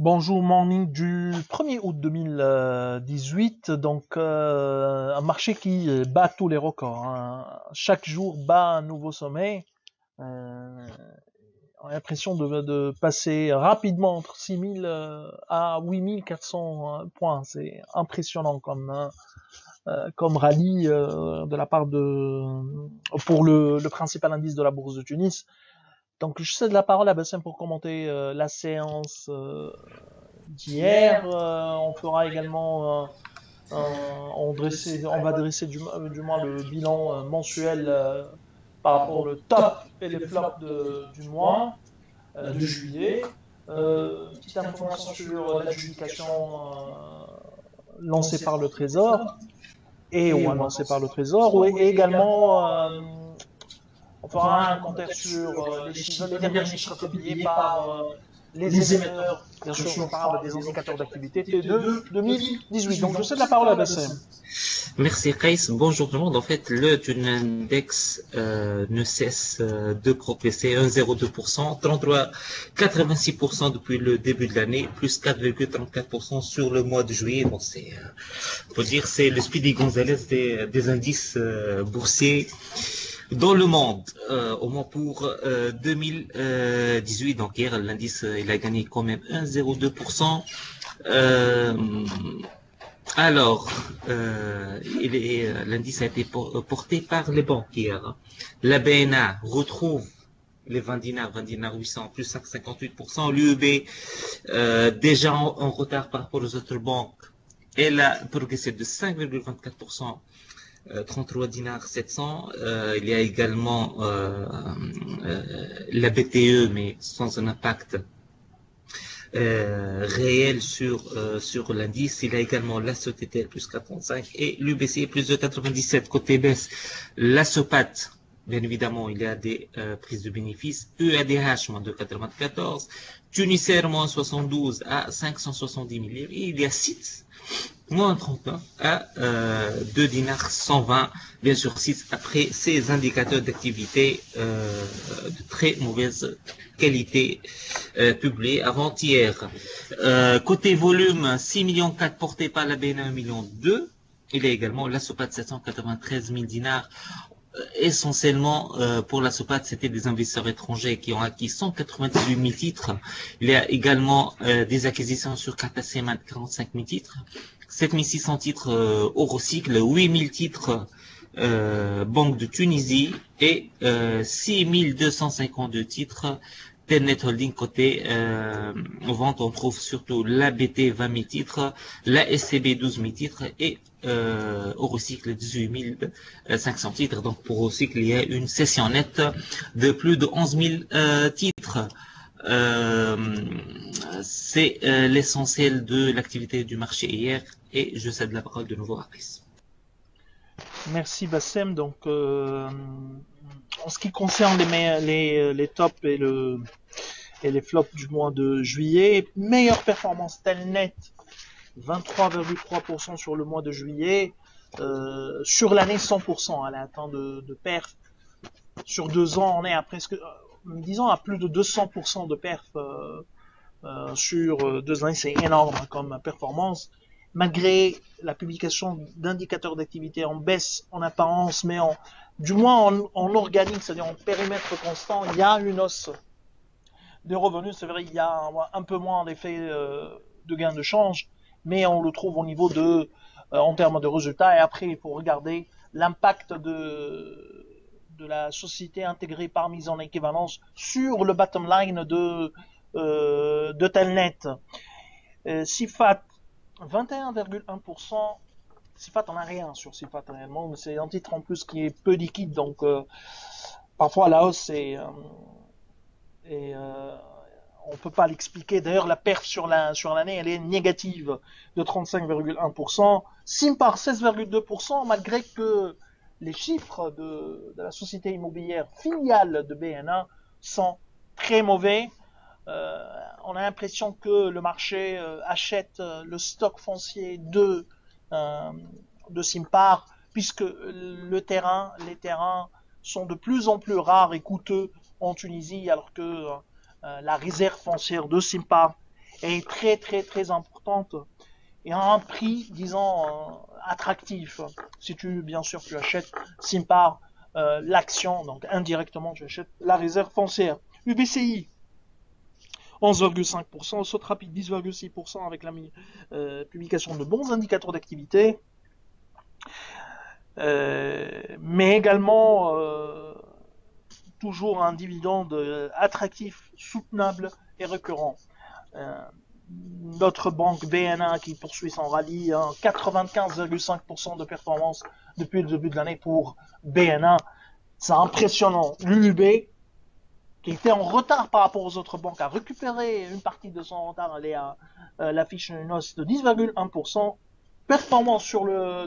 Bonjour morning du 1er août 2018, donc un marché qui bat tous les records, hein. Chaque jour bat un nouveau sommet. On a l'impression de passer rapidement entre 6000 à 8400 points. C'est impressionnant comme rallye de la part pour le principal indice de la bourse de Tunis. Donc je cède la parole à Bassem pour commenter la séance d'hier. On fera également on va dresser du moins le bilan mensuel par rapport au top et les flops du mois de juillet. Petite information sur l'adjudication lancée par le Trésor ou annoncée par le Trésor, et également on fera un commentaire sur les derniers chiffres publiés par les émetteurs, bien sûr, on parle des indicateurs d'activité T2 2018. Donc, je cède la parole à Bassem. Merci Kais, bonjour tout le monde. En fait, le Tune Index ne cesse de progresser, 1,02%, 33,86% depuis le début de l'année, plus 4,34% sur le mois de juillet. Donc c'est, faut dire, c'est le Speedy Gonzalez des indices boursiers dans le monde, au moins pour 2018. Donc hier, l'indice il a gagné quand même 1,02%. L'indice a été porté par les banques hier. La BNA retrouve les 20 dinars 800, plus 5,58%. L'UEB, déjà en retard par rapport aux autres banques, elle a progressé de 5,24%. 33 dinars 700. Il y a également la BTE, mais sans un impact réel sur l'indice. Il y a également la SOTTL plus 4,35 et l'UBC plus de 97. Côté baisse, la SOPAT, bien évidemment, il y a des prises de bénéfices. EADH, moins de 94. Tunisair, moins 72 à 570 millions. Et il y a SITS, moins 31 à 2 dinars 120, bien sûr 6 après ces indicateurs d'activité de très mauvaise qualité publiés avant-hier. Côté volume, 6 millions 4 portés par la BNA 1 million 2. Il y a également la SOPAT 793 000 dinars. Essentiellement pour la SOPAT, c'était des investisseurs étrangers qui ont acquis 198 000 titres. Il y a également des acquisitions sur Capacement 45 000 titres, 7 600 titres Eurocycle, 8 000 titres Banque de Tunisie et 6 252 titres Telnet Holding. Côté vente, on trouve surtout la BT 20 000 titres, la SCB 12 000 titres et Eurocycle 18 500 titres. Donc pour Eurocycle, il y a une session nette de plus de 11 000 titres. C'est l'essentiel de l'activité du marché hier et je cède la parole de nouveau à Chris. Merci Bassem. Donc en ce qui concerne les tops et les flops du mois de juillet, meilleure performance Telnet, 23,3% sur le mois de juillet. Sur l'année 100%, elle a atteint de perf. Sur 2 ans, on est à presque, disons à plus de 200% de perf sur 2 ans. C'est énorme comme performance. Malgré la publication d'indicateurs d'activité en baisse en apparence, mais du moins en organique, c'est-à-dire en périmètre constant, il y a une hausse des revenus. C'est vrai, il y a un peu moins d'effet de gain de change, mais on le trouve au niveau en termes de résultats. Et après, il faut regarder l'impact de la société intégrée par mise en équivalence sur le bottom line de Telnet. Sifat, 21,1%. Sifat, on n'a rien sur Sifat réellement, mais c'est un titre en plus qui est peu liquide, donc parfois la hausse on peut pas l'expliquer. D'ailleurs, la perf sur l'année, elle est négative de 35,1%. Simpar 16,2%, malgré que les chiffres de la société immobilière filiale de BNA sont très mauvais. On a l'impression que le marché achète le stock foncier de Simpar, puisque les terrains sont de plus en plus rares et coûteux en Tunisie, alors que la réserve foncière de Simpar est très très très importante et à un prix, disons, attractif. Si bien sûr, tu achètes Simpar, l'action, donc indirectement, tu achètes la réserve foncière. UBCI, 11,5%, Sotrapid 10,6% avec la publication de bons indicateurs d'activité, mais également toujours un dividende attractif, soutenable et récurrent. Notre banque BNA qui poursuit son rallye, 95,5% de performance depuis le début de l'année pour BNA. C'est impressionnant. L'UUB, qui était en retard par rapport aux autres banques, a récupéré une partie de son retard. Elle est à l'affiche une hausse de 10,1%. Performance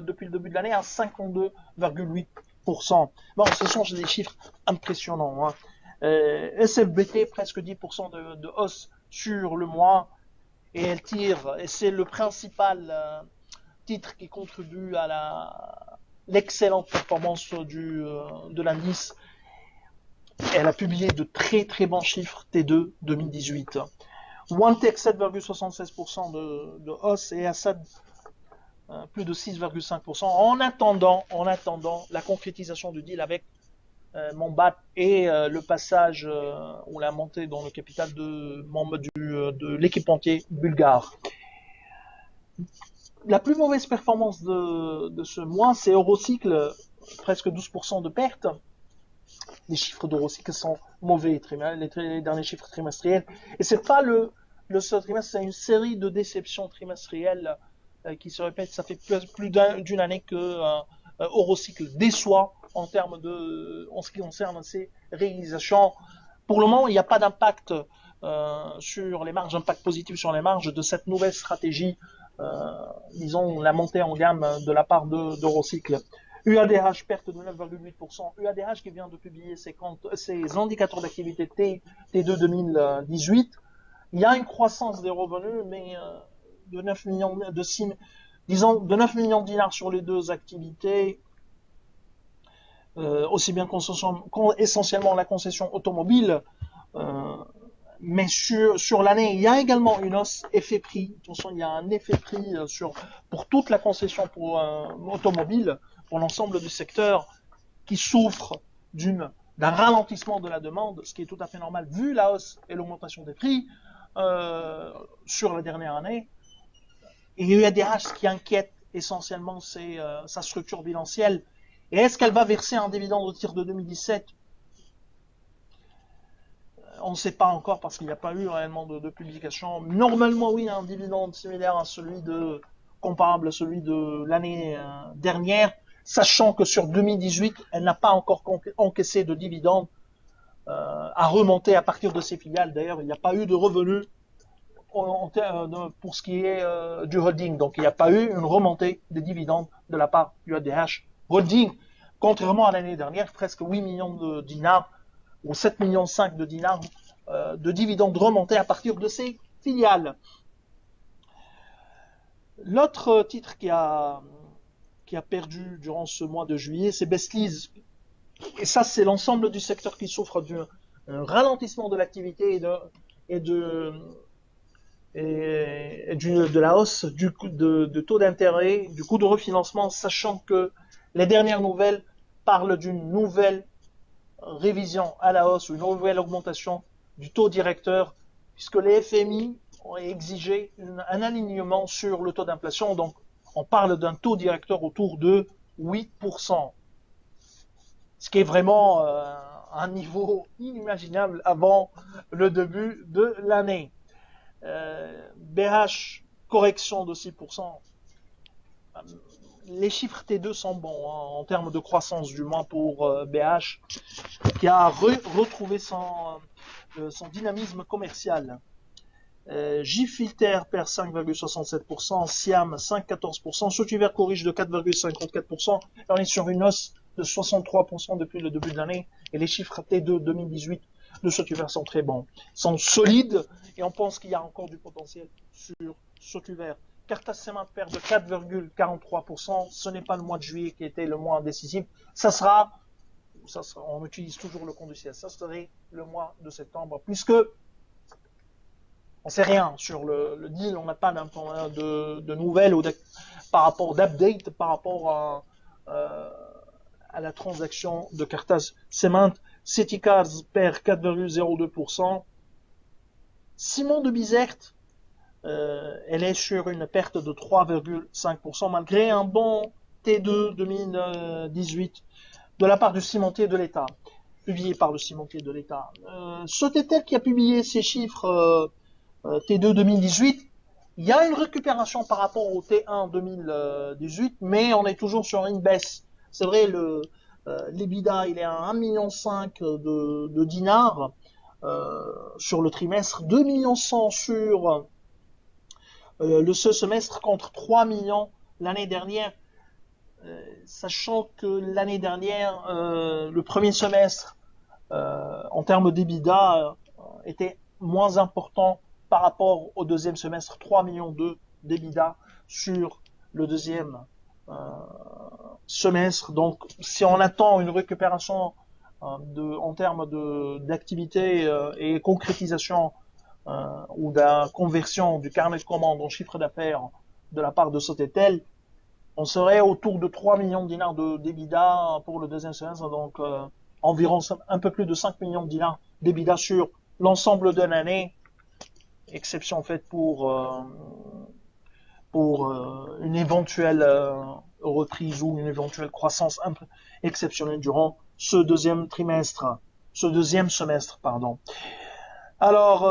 depuis le début de l'année à 52,8%. Bon, ce sont des chiffres impressionnants. Hein. SFBT, presque 10% de hausse sur le mois. Et elle tire, et c'est le principal titre qui contribue à l'excellente performance de l'indice. Elle a publié de très très bons chiffres T2 2018. OneTech 7,76% de hausse et Assad plus de 6,5%. En attendant la concrétisation du deal avec Mombat et le passage ou la montée dans le capital de l'équipementier bulgare. La plus mauvaise performance de ce mois, c'est Eurocycle, presque 12% de perte. Les chiffres d'Eurocycle sont mauvais, les derniers chiffres trimestriels. Et c'est pas le seul trimestre, c'est une série de déceptions trimestrielles qui se répètent. Ça fait plus d'une année que Eurocycle déçoit en ce qui concerne ses réalisations. Pour le moment, il n'y a pas d'impact sur les marges, impact positif sur les marges de cette nouvelle stratégie, disons la montée en gamme de la part d'Eurocycle. UADH perte de 9,8%. UADH qui vient de publier ses indicateurs d'activité T2 2018. Il y a une croissance des revenus, mais de 9 millions de 9 millions de dinars sur les deux activités, aussi bien essentiellement la concession automobile, mais sur l'année, il y a également une hausse effet prix. Attention, il y a un effet prix pour toute la concession automobile, pour l'ensemble du secteur, qui souffre d'un ralentissement de la demande, ce qui est tout à fait normal vu la hausse et l'augmentation des prix sur la dernière année. Et UADH, ce qui inquiète essentiellement, c'est sa structure bilancielle. Et est-ce qu'elle va verser un dividende au titre de 2017 ? On ne sait pas encore parce qu'il n'y a pas eu réellement de publication. Normalement, oui, un dividende similaire à comparable à celui de l'année dernière, sachant que sur 2018, elle n'a pas encore encaissé de dividende à remonter à partir de ses filiales. D'ailleurs, il n'y a pas eu de revenus pour ce qui est du holding. Donc, il n'y a pas eu une remontée des dividendes de la part du ADH Holding, contrairement à l'année dernière, presque 8 millions de dinars ou 7,5 millions de dinars de dividendes remontés à partir de ses filiales. L'autre titre qui a perdu durant ce mois de juillet, c'est Bestlease. Et ça, c'est l'ensemble du secteur qui souffre d'un ralentissement de l'activité et de la hausse de taux d'intérêt, du coût de refinancement, sachant que les dernières nouvelles parlent d'une nouvelle révision à la hausse ou une nouvelle augmentation du taux directeur, puisque les FMI ont exigé un alignement sur le taux d'inflation. Donc, on parle d'un taux directeur autour de 8%, ce qui est vraiment un niveau inimaginable avant le début de l'année. BH, correction de 6%. Les chiffres T2 sont bons en termes de croissance, du moins pour BH, qui a retrouvé son dynamisme commercial. J-Filter perd 5,67%, Siam 5,14%, Sotuver corrige de 4,54%, et on est sur une hausse de 63% depuis le début de l'année, et les chiffres T2 2018 de Sotuver sont très bons, sont solides, et on pense qu'il y a encore du potentiel sur Sotuver. Cartas perd de 4,43%, ce n'est pas le mois de juillet qui était le mois décisif, ça sera, on utilise toujours le compte du ciel, ça serait le mois de septembre, puisque On sait rien sur le deal, on n'a pas de nouvelles ou par rapport d'update, par rapport à la transaction de Carthage Cement. City Cars perd 4,02%. Simon de Bizert, elle est sur une perte de 3,5% malgré un bon T2 2018 de la part du cimentier de l'État, publié par le cimentier de l'État. Sotetel qui a publié ces chiffres T2 2018, il y a une récupération par rapport au T1 2018, mais on est toujours sur une baisse. C'est vrai, l'EBITDA, il est à 1,5 million de dinars sur le trimestre, 2,1 millions sur le semestre contre 3 millions l'année dernière. Sachant que l'année dernière, le premier semestre, en termes d'EBITDA, était moins important par rapport au deuxième semestre, 3 millions d'EBITDA sur le deuxième semestre. Donc, si on attend une récupération en termes d'activité et concrétisation ou de la conversion du carnet de commandes en chiffre d'affaires de la part de Sotetel, on serait autour de 3 millions de dinars d'EBITDA pour le deuxième semestre, donc environ un peu plus de 5 millions de dinars d'EBITDA sur l'ensemble de l'année, exception faite pour une éventuelle reprise ou une éventuelle croissance exceptionnelle durant ce deuxième semestre, pardon. Alors,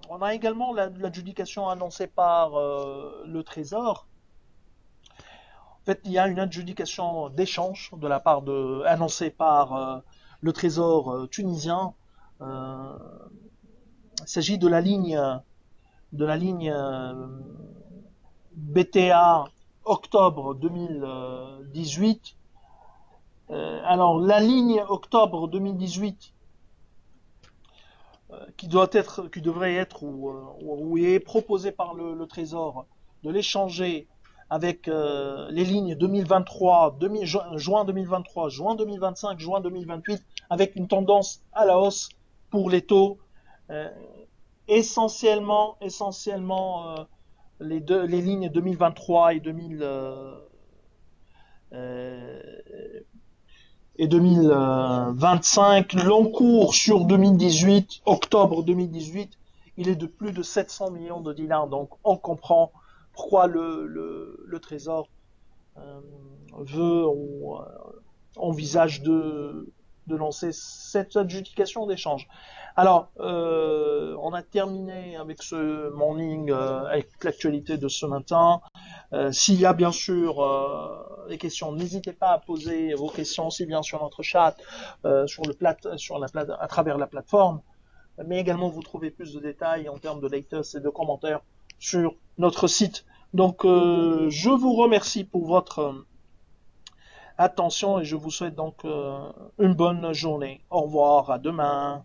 on a également l'adjudication annoncée par le Trésor. En fait, il y a une adjudication d'échange de la part annoncée par le Trésor tunisien. Il s'agit de la ligne BTA octobre 2018. Alors, la ligne octobre 2018 qui devrait être ou est proposée par le Trésor de l'échanger avec les lignes 2023, juin 2023, juin 2025, juin 2028, avec une tendance à la hausse pour les taux, essentiellement les lignes 2023 et 2025. L'encours sur 2018, octobre 2018, il est de plus de 700 millions de dinars. Donc on comprend pourquoi le Trésor veut ou envisage de lancer cette adjudication d'échange. Alors, on a terminé avec ce morning, avec l'actualité de ce matin. S'il y a bien sûr des questions, n'hésitez pas à poser vos questions aussi bien sur notre chat, à travers la plateforme, mais également vous trouvez plus de détails en termes de latest et de commentaires sur notre site. Donc, je vous remercie pour votre attention et je vous souhaite donc une bonne journée. Au revoir, à demain.